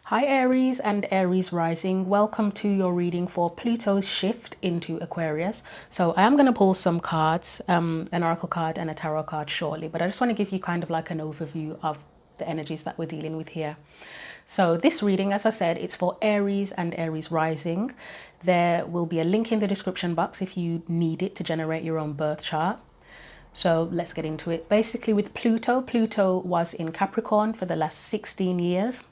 Hi Aries and Aries rising, welcome to your reading for Pluto's shift into Aquarius. So I am going to pull some cards, an oracle card and a tarot card shortly, but I just want to give you kind of like an overview of the energies that we're dealing with here. So this reading, as I said, it's for Aries and Aries rising. There will be a link in the description box if you need it to generate your own birth chart. So let's get into it. Basically with Pluto, Pluto was in Capricorn for the last 16 years.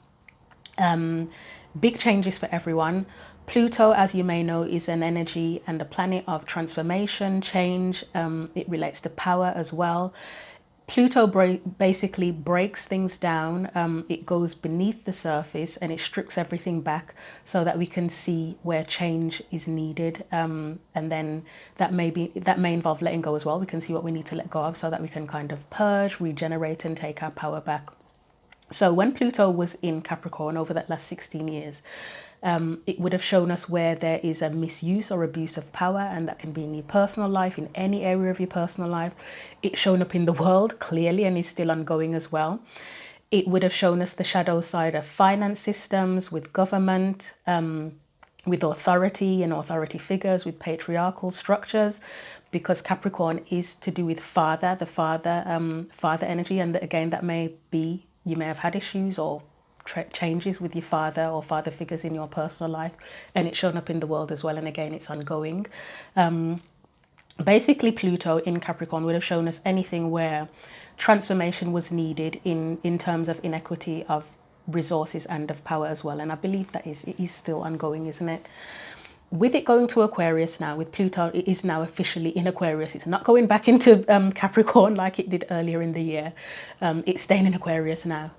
Big changes for everyone. Pluto, as you may know, is an energy and a planet of transformation, change. It relates to power as well. Pluto basically breaks things down. It goes beneath the surface and it strips everything back so that we can see where change is needed. And then that may involve letting go as well. We can see what we need to let go of so that we can kind of purge, regenerate and take our power back. So when Pluto was in Capricorn over that last 16 years, it would have shown us where there is a misuse or abuse of power, and that can be in your personal life, in any area of your personal life. It's shown up in the world clearly and is still ongoing as well. It would have shown us the shadow side of finance systems, with government, with authority and authority figures, with patriarchal structures, because Capricorn is to do with father, the father energy, and again that may be, you may have had issues or changes with your father or father figures in your personal life, and it's shown up in the world as well, and again it's ongoing. Basically Pluto in Capricorn would have shown us anything where transformation was needed in terms of inequity of resources and of power as well, and I believe that it is still ongoing, isn't it? With it going to Aquarius now, with Pluto, it is now officially in Aquarius. It's not going back into Capricorn like it did earlier in the year. It's staying in Aquarius now.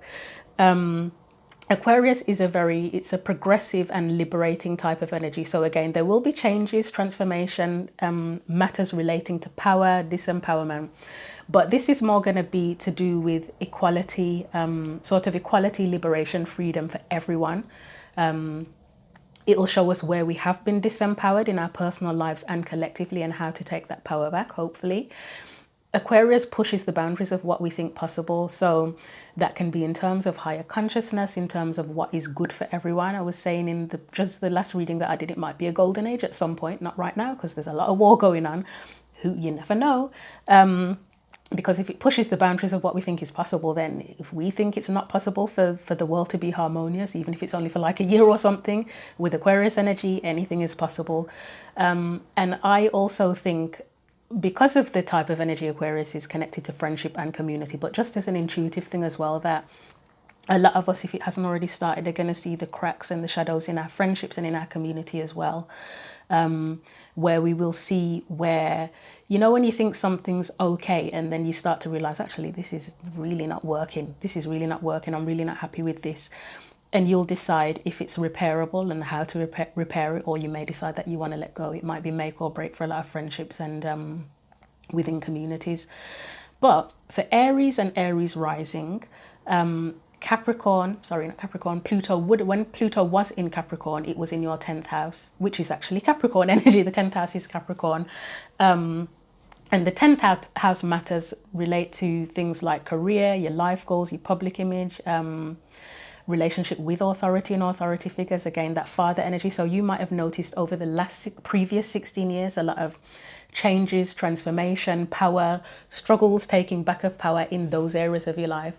Aquarius is it's a progressive and liberating type of energy. So again, there will be changes, transformation, matters relating to power, disempowerment. But this is more going to be to do with equality, sort of equality, liberation, freedom for everyone. It will show us where we have been disempowered in our personal lives and collectively, and how to take that power back, hopefully. Aquarius pushes the boundaries of what we think possible. So that can be in terms of higher consciousness, in terms of what is good for everyone. I was saying in just the last reading that I did, it might be a golden age at some point, not right now, because there's a lot of war going on. You never know. Because if it pushes the boundaries of what we think is possible, then if we think it's not possible for the world to be harmonious, even if it's only for like a year or something, with Aquarius energy, anything is possible. And I also think, because of the type of energy Aquarius is connected to friendship and community, but just as an intuitive thing as well, that a lot of us, if it hasn't already started, are going to see the cracks and the shadows in our friendships and in our community as well. Where we will see where, you know, when you think something's okay and then you start to realize, actually, this is really not working. This is really not working. I'm really not happy with this. And you'll decide if it's repairable and how to repair it, or you may decide that you want to let go. It might be make or break for a lot of friendships and within communities. But for Aries and Aries rising, Pluto when Pluto was in Capricorn, it was in your 10th house, which is actually Capricorn energy. The 10th house is Capricorn. And the 10th house matters relate to things like career, your life goals, your public image, relationship with authority and authority figures, again that father energy. So you might have noticed over the previous 16 years a lot of changes, transformation, power, struggles, taking back of power in those areas of your life.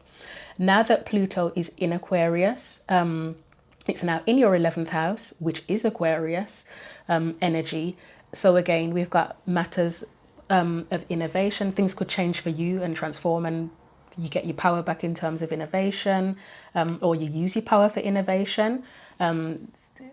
Now that Pluto is in Aquarius, it's now in your 11th house, which is Aquarius energy. So again, we've got matters of innovation. Things could change for you and transform, and you get your power back in terms of innovation, or you use your power for innovation.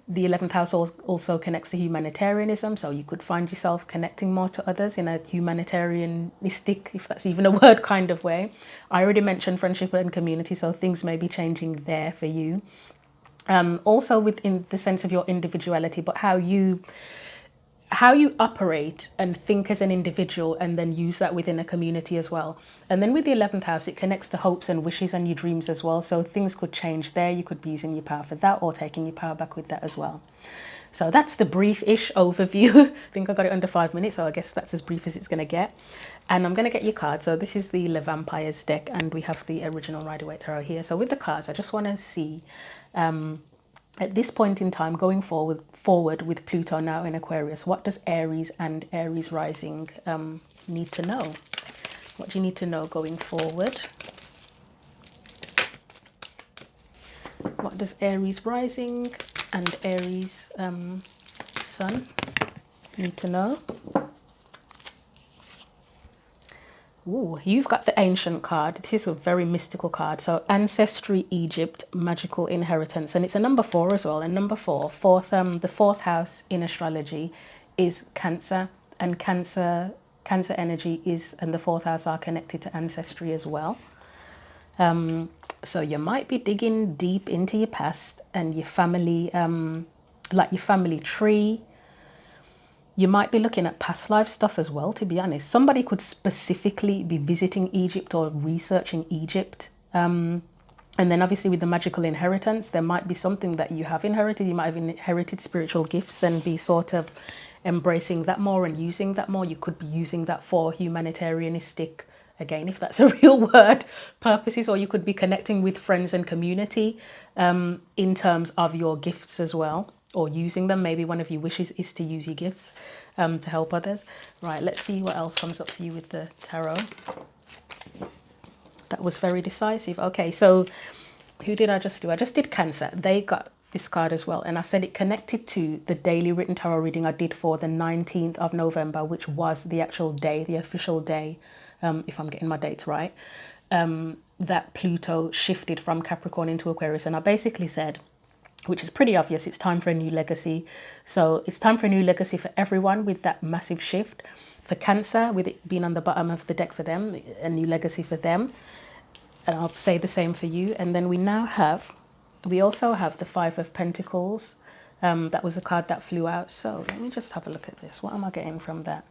The 11th house also connects to humanitarianism, so you could find yourself connecting more to others in a humanitarianistic, if that's even a word, kind of way. I already mentioned friendship and community, so things may be changing there for you. Also within the sense of your individuality, but how you operate and think as an individual, and then use that within a community as well. And then with the 11th house, it connects to hopes and wishes and your dreams as well. So things could change there. You could be using your power for that, or taking your power back with that as well. So that's the brief-ish overview. I think I got it under 5 minutes, so I guess that's as brief as it's going to get. And I'm going to get your cards. So this is the Le Vampires deck, and we have the original Rider-Waite Tarot here. So with the cards, I just want to see At this point in time, going forward with Pluto now in Aquarius, what does Aries and Aries rising need to know? What do you need to know going forward? What does Aries rising and Aries sun need to know? Ooh, you've got the ancient card. This is a very mystical card. So ancestry, Egypt, magical inheritance, and it's a number 4 as well. And number 4, the fourth house in astrology is Cancer, and Cancer energy is, and the fourth house are connected to ancestry as well. So you might be digging deep into your past and your family, like your family tree. You might be looking at past life stuff as well, to be honest. Somebody could specifically be visiting Egypt or researching Egypt. And then obviously with the magical inheritance, there might be something that you have inherited. You might have inherited spiritual gifts and be sort of embracing that more and using that more. You could be using that for humanitarianistic, again, if that's a real word, purposes, or you could be connecting with friends and community in terms of your gifts as well, or using them. Maybe one of your wishes is to use your gifts to help others. Right, let's see what else comes up for you with the tarot. That was very decisive. Okay, so who did I just do? I just did Cancer. They got this card as well, and I said it connected to the daily written tarot reading I did for the 19th of November, which was the actual day, the official day, if I'm getting my dates right, that Pluto shifted from Capricorn into Aquarius. And I basically said, which is pretty obvious, it's time for a new legacy. So it's time for a new legacy for everyone with that massive shift. For Cancer, with it being on the bottom of the deck for them, a new legacy for them. And I'll say the same for you. And then we also have the Five of Pentacles. That was the card that flew out. So let me just have a look at this. What am I getting from that?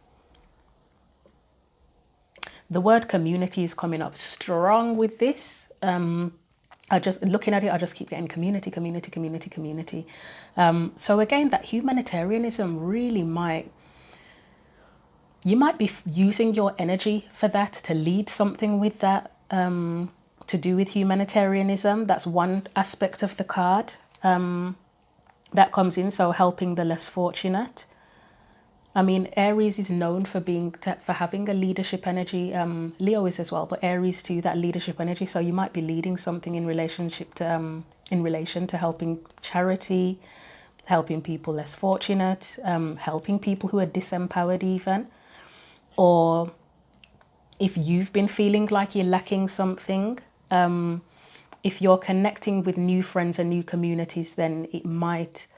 The word community is coming up strong with this. I just, looking at it, I just keep getting community, community, community, community. So again, that humanitarianism really you might be using your energy for that, to lead something with that, to do with humanitarianism. That's one aspect of the card that comes in, so helping the less fortunate. I mean, Aries is known for having a leadership energy. Leo is as well, but Aries too, that leadership energy. So you might be leading something in relation to helping charity, helping people less fortunate, helping people who are disempowered even. Or if you've been feeling like you're lacking something, if you're connecting with new friends and new communities, then it might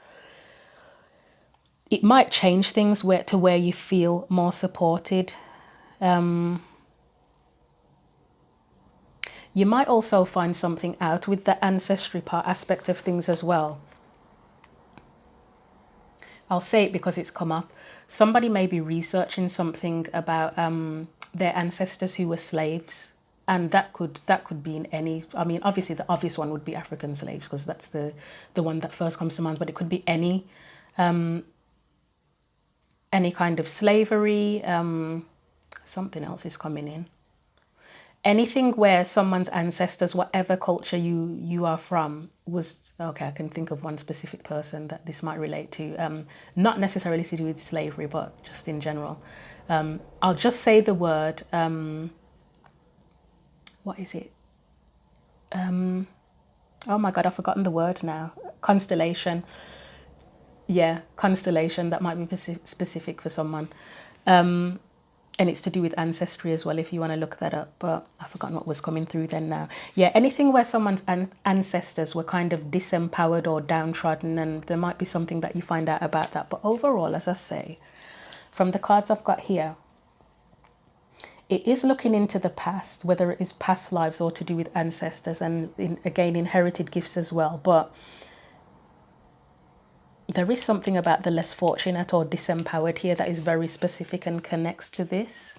change things to where you feel more supported. You might also find something out with the ancestry aspect of things as well. I'll say it because it's come up. Somebody may be researching something about their ancestors who were slaves, and that could be in any. I mean, obviously the obvious one would be African slaves, because that's the one that first comes to mind. But it could be any kind of slavery. Something else is coming in. Anything where someone's ancestors, whatever culture you are from, was, okay, I can think of one specific person that this might relate to, not necessarily to do with slavery, but just in general. I'll just say the word, what is it? Oh my God, I've forgotten the word now. Constellation. Yeah, constellation, that might be specific for someone. And it's to do with ancestry as well, if you want to look that up. But I've forgotten what was coming through then now. Yeah, anything where someone's ancestors were kind of disempowered or downtrodden, and there might be something that you find out about that. But overall, as I say, from the cards I've got here, it is looking into the past, whether it is past lives or to do with ancestors and, again, inherited gifts as well. But there is something about the less fortunate or disempowered here that is very specific and connects to this.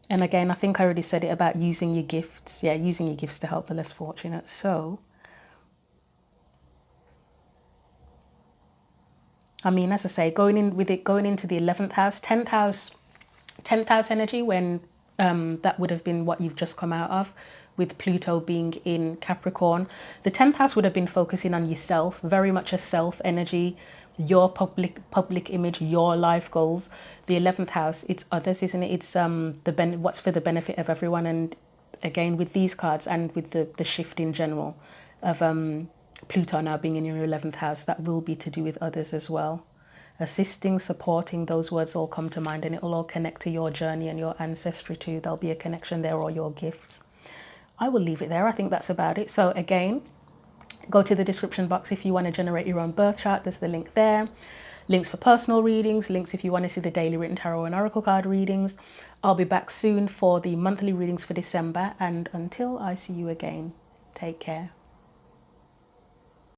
And again, I think I already said it about using your gifts. Yeah, using your gifts to help the less fortunate. So, I mean, as I say, going into the 11th house, 10th house energy, when that would have been what you've just come out of, with Pluto being in Capricorn. The 10th house would have been focusing on yourself, very much a self energy, your public image, your life goals. The 11th house, it's others, isn't it? It's what's for the benefit of everyone. And again, with these cards and with the shift in general of Pluto now being in your 11th house, that will be to do with others as well. Assisting, supporting, those words all come to mind, and it will all connect to your journey and your ancestry too. There'll be a connection there, or your gifts. I will leave it there. I think that's about it. So again, go to the description box if you want to generate your own birth chart. There's the link there. Links for personal readings, links if you want to see the daily written tarot and oracle card readings. I'll be back soon for the monthly readings for December, and until I see you again, take care.